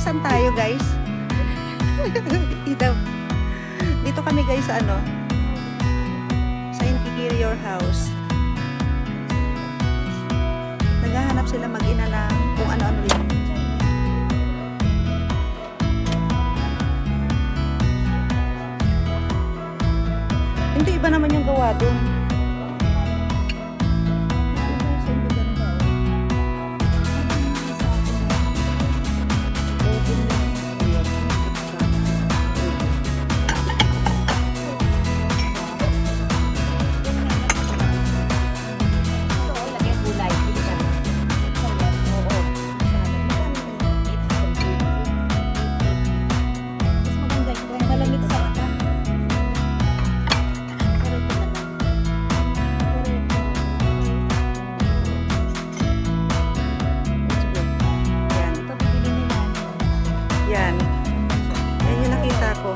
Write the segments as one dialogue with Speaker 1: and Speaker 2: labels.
Speaker 1: Saan tayo, guys? Dito kami, guys, sa ano? Sa interior house. Naghahanap sila mag-ina ng kung ano-ano lang. Hindi, iba naman yung gawa doon. Yan. Yan yung nakita ko.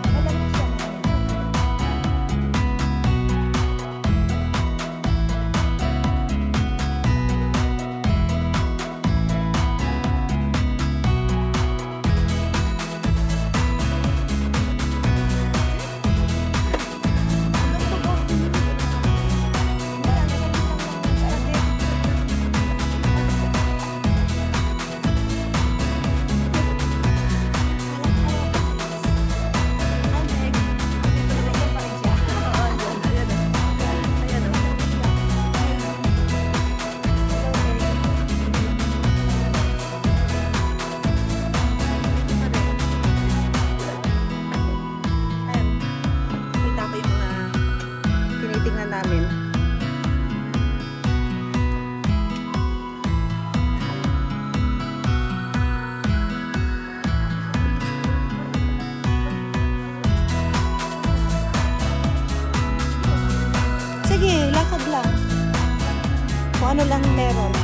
Speaker 1: Namin. Sige, lakad lang. Kung ano lang meron.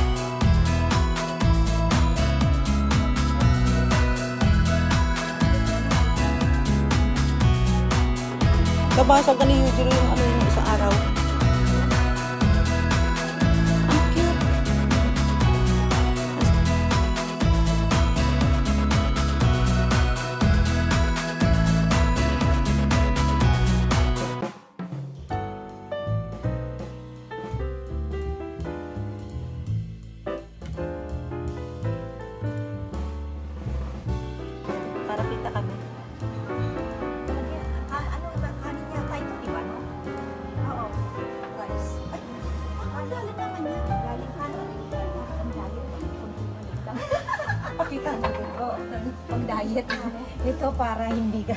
Speaker 1: Nabasag ka ni Yujiro yung ano yung isang araw. Para kita kami.
Speaker 2: Ano ba kanin niya? Tayo, di ba, no? Oo. Rice. Ay, ang galing naman niya. Galing ano? Ang galing. Pakita mo dito. Pang diet. Ito para hindi ka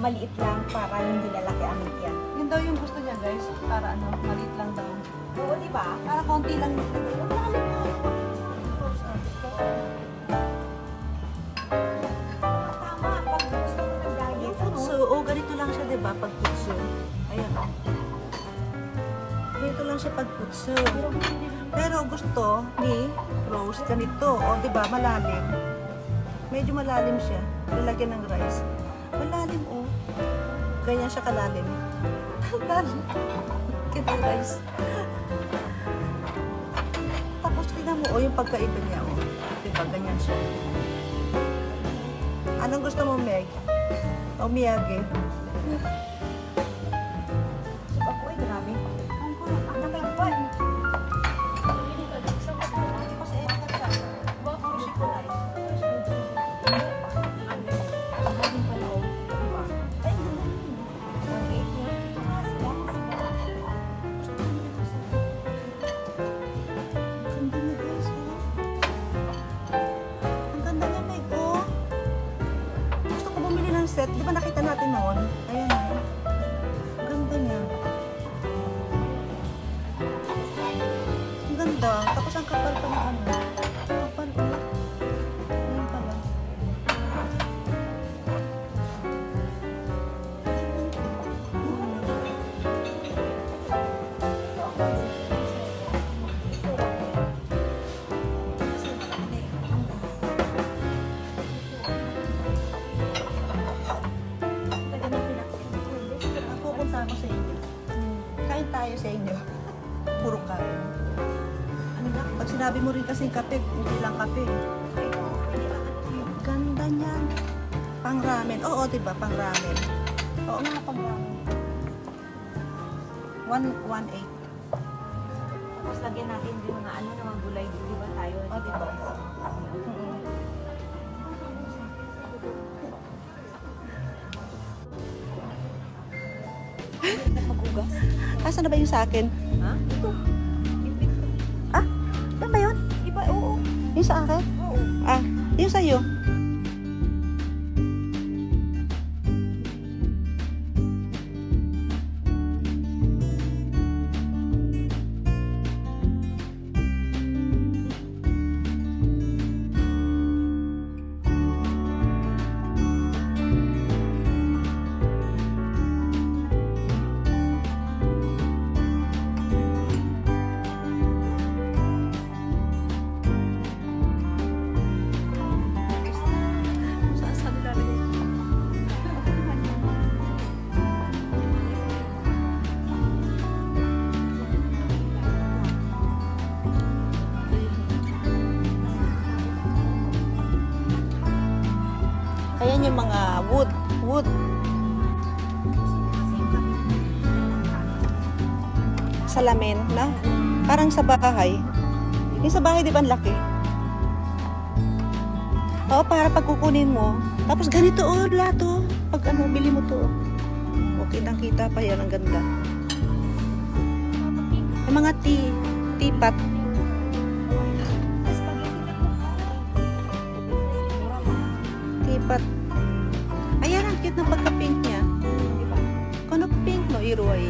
Speaker 2: maliit lang, para hindi lalaki ang tiyan.
Speaker 1: Yun daw yung gusto niya, guys. Para ano, maliit lang daw.
Speaker 2: Oo, di ba?
Speaker 1: Para konti lang yung
Speaker 2: Tama, pag gusto mo ng diet, ano?
Speaker 1: putso. O, ganito lang siya, diba? Pag putso. Ayan, o. Ganito lang siya pag putso. Pero gusto ni Rose, ganito. O, diba? Malalim. Medyo malalim siya. Lalagyan ng rice. Malalim, o. Ganyan siya kalalim. Kalalim. Ganyan rice. Tapos, tingnan mo, o, yung pagkaiba niya, o. Diba? Ganyan siya. Anong gusto mo, Meg? O Miyagi?
Speaker 2: Ako ay grabe. Ang nagagwan.
Speaker 1: Set, di ba nakita natin noon? Ayan na. Ganda niya. Ang ganda. Tapos ang kapal pa na ano. Kapal pa. Ayan pala. Ako sa inyo. Kain tayo sa inyo. Puro kain. Ano na? Pag sinabi mo rin kasi kape, hindi lang kape. Ganda niyan. ramen. Oo, diba? Pang ramen. Oo nga, pang ramen. 1.8.
Speaker 2: Tapos lagyan natin yung mga ano, mga gulay, di ba tayo?
Speaker 1: O, diba?
Speaker 2: Magugas.
Speaker 1: Asan na ba yung sa akin?
Speaker 2: Ha? Ito. Ipit ko.
Speaker 1: Ah, yan ba yun?
Speaker 2: Iba, oo.
Speaker 1: Yung sa akin?
Speaker 2: Oo.
Speaker 1: Ah, yung sa'yo? Saan nilalagay? Ayan yung mga wood. Salamin na. Parang sa bahay. Yung sa bahay, di ba ang laki? Oo, para pag kukunin mo. Tapos ganito, oh, lahat, oh. Pag ano, bili mo to. Oh, kitang-kita pa yan. Ang ganda. Yung mga teapot. Teapot. Ayan, ang cute ng pagka-pink niya. Kung pink no, iruay.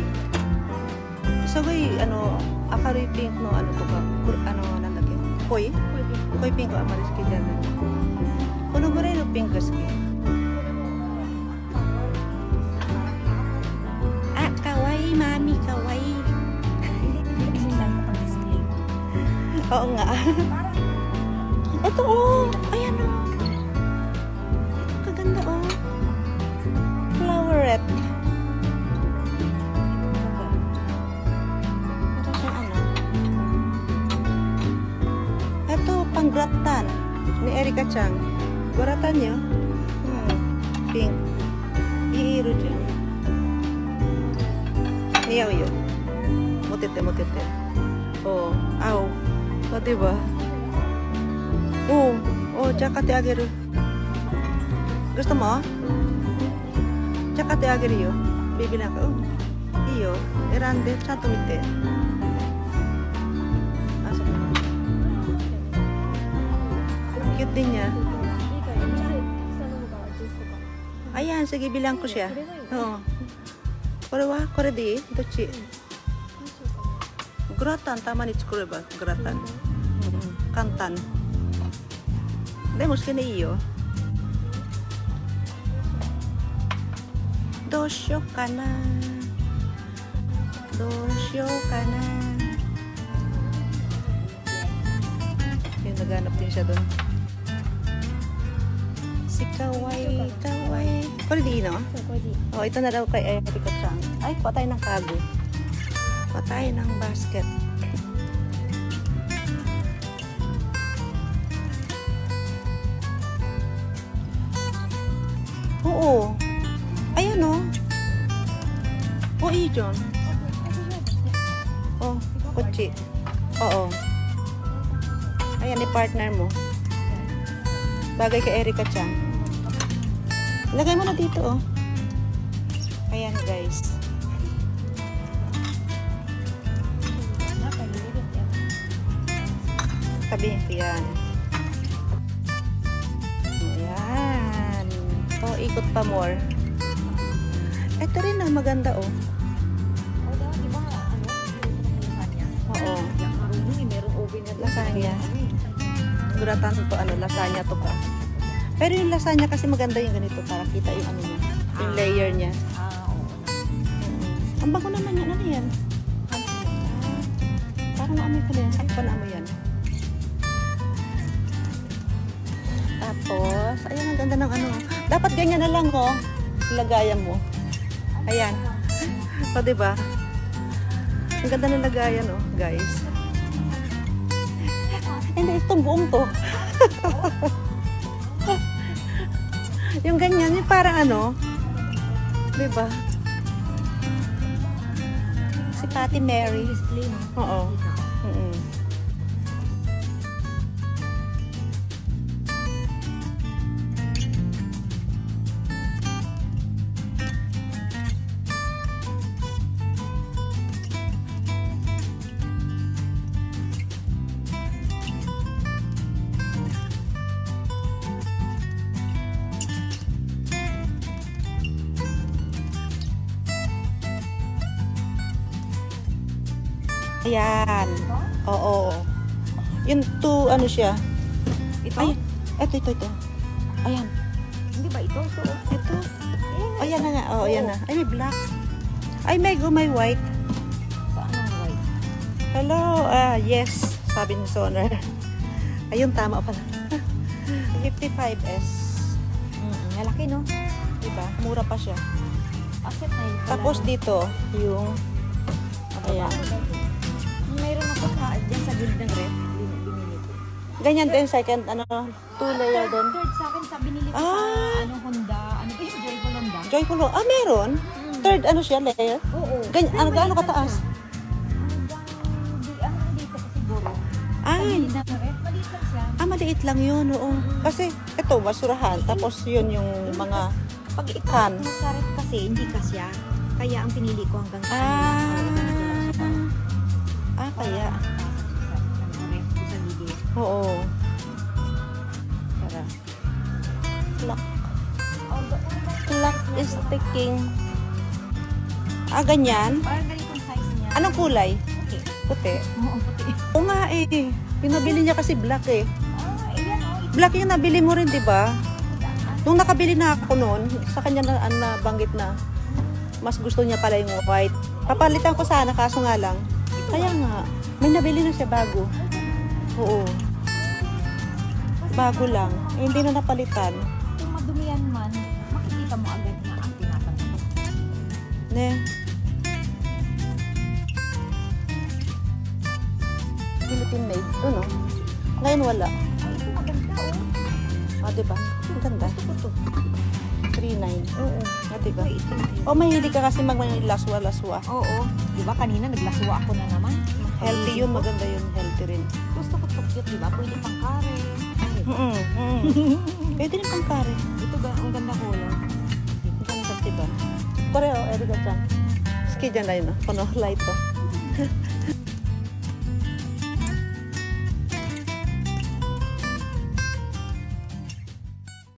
Speaker 1: So, ano, akaroy pink no, ano to ka? Ano, nandaki? Koi? Koi pink ko, amaris ka dyan. Kuno mo rin yung pink gaski. Ah, kawaii, mami, kawaii. Oo nga. Ito, oh. Ayan, oh. Kaganda, oh. Floweret. Parang siya, ano. Ito, pang-gratan ni Erica Chang. Guratan niyo? Pink. Iiro dyan. Iyaw yun. Mutite. Oh, aw. O, diba? Tsaka te agero. Gusto mo? Tsaka te agero yo. Bibilang ka. Iyo. Erande. Chato mite. Asa ko. Cute din niya. Ayan, sige, bilang ko siya. Oo. Kore di? Dochi. Gratan, tama ni tsukure ba? Gratan. Kantan. De, muski na iyo. Dosyo ka na. Yung naghanap din siya doon. Si Kawaii. Kore di, no? Oh, ito na daw kay Erica Chang. Ay, patay ng kago. Patay ng basket. Oo. Ayan, oh. Oh, iyon. Oh, kutsi. Oo. Ayan, ni partner mo. Bagay kay Erica Chang. Lagay mo na dito, oh. Ayan, guys. Tabi, yan. Ayan. Oh, ikot pa more. Ito rin na maganda, oh. Oo.
Speaker 2: Merong oven na
Speaker 1: Lasagna. Guratan to, ano, lasagna to ka. Pero yung lasagna kasi maganda yung ganito para kita yung ano niya. Yung layer niya.
Speaker 2: Oo.
Speaker 1: Ang bago naman yan. Ano yan? Parang naamoy ko na yan. Sakto na amoy yan. Tapos, ayan, ang ganda ng ano. Dapat ganyan na lang, oh. Lagayan mo. Ayan. O, diba? Ang ganda ng lagayan, oh, guys. Hindi, itong buong to. Yung ganyan, yung parang ano. Diba? Si Patty Mary.
Speaker 2: Display, no?
Speaker 1: Oo. Mm-mm. Ayan. Oo. Yung two, ano siya?
Speaker 2: Ito?
Speaker 1: Ay, ito. Ayan.
Speaker 2: Hindi ba ito? Ito.
Speaker 1: Ito.
Speaker 2: Ayan.
Speaker 1: Ayan na nga. Oo, ayan
Speaker 2: Oo.
Speaker 1: na. Ay, may black. Ay, may white.
Speaker 2: Saan ang white?
Speaker 1: Hello. Yes. Sabi ni Soner. Ayun, tama pala. 55S.
Speaker 2: Malaki, no?
Speaker 1: Diba? Mura pa siya.
Speaker 2: Accept na yun pala.
Speaker 1: Tapos dito, yung... Ayan.
Speaker 2: Mayroon ako dyan sa gilid ng ref. Binili ko.
Speaker 1: Ganyan din, second, ano, two layer din.
Speaker 2: Third sa akin, binili ko
Speaker 1: Ah.
Speaker 2: sa Honda. Ano ba yung Joyful Honda?
Speaker 1: Joyful. Meron? Third, ano siya, layer?
Speaker 2: Oo.
Speaker 1: Ganyan,
Speaker 2: Pero
Speaker 1: gaano
Speaker 2: maliit
Speaker 1: kataas?
Speaker 2: lang siya. Dito siguro.
Speaker 1: Ay,
Speaker 2: Sa gilid ng ref, maliit lang siya.
Speaker 1: maliit lang yun, oo. Kasi, ito, basurahan. Tapos, yun yung mga
Speaker 2: Pag ito,
Speaker 1: can.
Speaker 2: sa ref kasi, hindi kasya. Kaya ang pinili ko hanggang sa
Speaker 1: Kaya. Oo. Tara. Clock is ticking. Ganyan.
Speaker 2: Parang ganitong size niya.
Speaker 1: Anong kulay?
Speaker 2: Okay.
Speaker 1: Puti.
Speaker 2: Oo, puti.
Speaker 1: Oo nga eh. Yung nabili niya kasi black eh.
Speaker 2: Ayan o.
Speaker 1: Black yung nabili mo rin, di ba? Nung nakabili na ako noon, sa kanya na nabanggit na mas gusto niya pala yung white. Papalitan ko sana, kaso nga lang. Kaya nga, may nabili na siya bago. Oo. Bago lang. Eh, hindi na napalitan.
Speaker 2: Kung madumiyan man, makikita mo agad na ang tinatanong.
Speaker 1: Ne. Philippine made. Ito, no? Ngayon wala.
Speaker 2: Ay, ito maganda o.
Speaker 1: Diba? Ang ganda.
Speaker 2: Gusto ko to.
Speaker 1: 3.9.
Speaker 2: Oo.
Speaker 1: Diba?
Speaker 2: Ay, ito.
Speaker 1: Mahilig ka kasi laswa-laswa.
Speaker 2: Oo. Diba kanina naglaswa ako na naman.
Speaker 1: Healthy yun, maganda yun. Healthy rin.
Speaker 2: Gusto ko to cute, diba? Pwede pang kare.
Speaker 1: Pwede rin pang kare.
Speaker 2: Ito, ang ganda color.
Speaker 1: Ang ganda, diba? Pareho, Erika dyan. Ski dyan na yun, puno, light to.